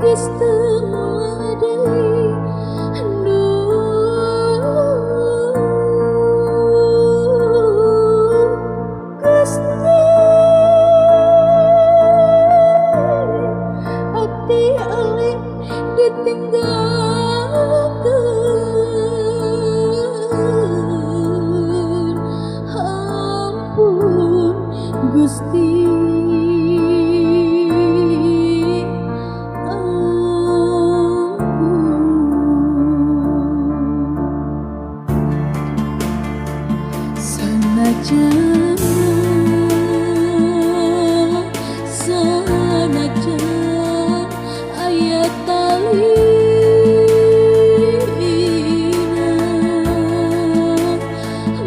geus teu mulai deui. Gusti ati alih ditinggalkeun. Ampun Gusti, sanajan aya talina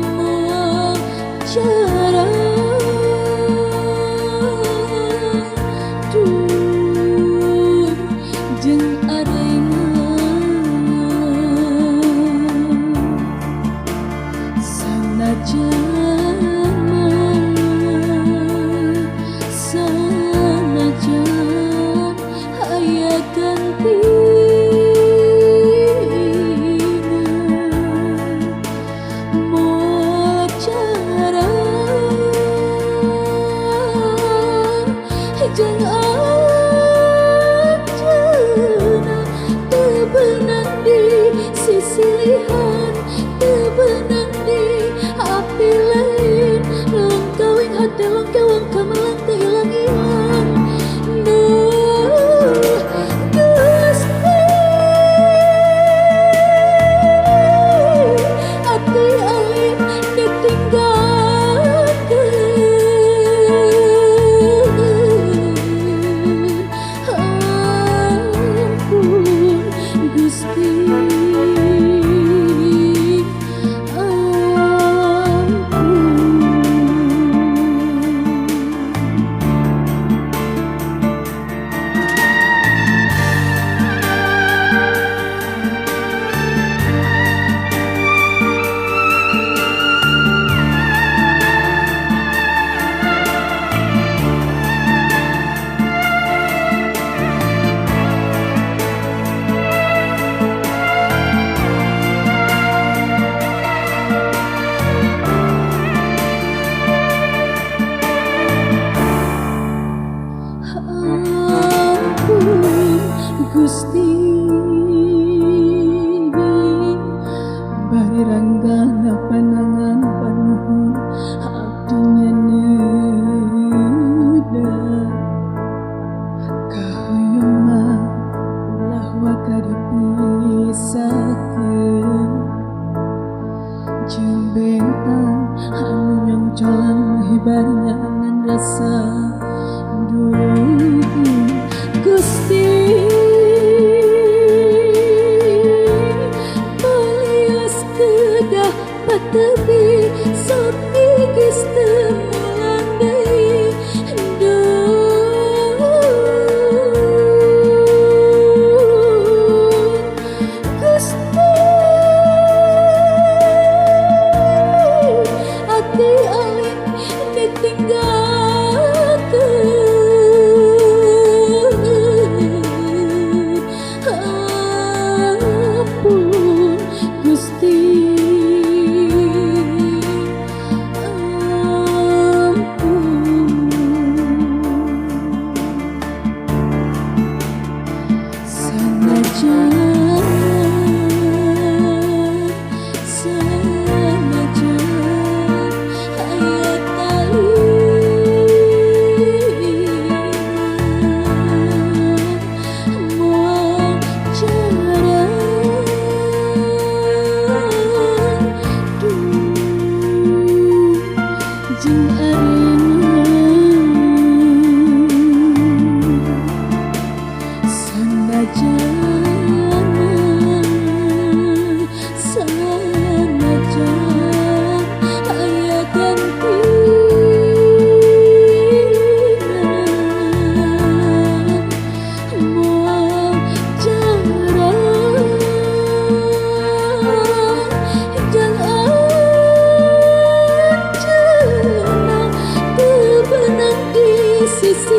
moal cara dun jeung arengan sanajan sisilihan teu beunang di api lain long kawin hate long kawang kamalang teu ilang-ilang. Gusti ati alih ditinggalkeun. Ampun Gusti, Gusti bari ranggana panangan panuhun abdinya neuda kahoyong mah ulah waka dipisahkeun jeung bentang anu nyongcolang hibarnya ngan rasa duhun. Gusti patebi sok geus teu mulang deui. Gusti ati alih ditinggalkeun. Ampun Gusti, sisi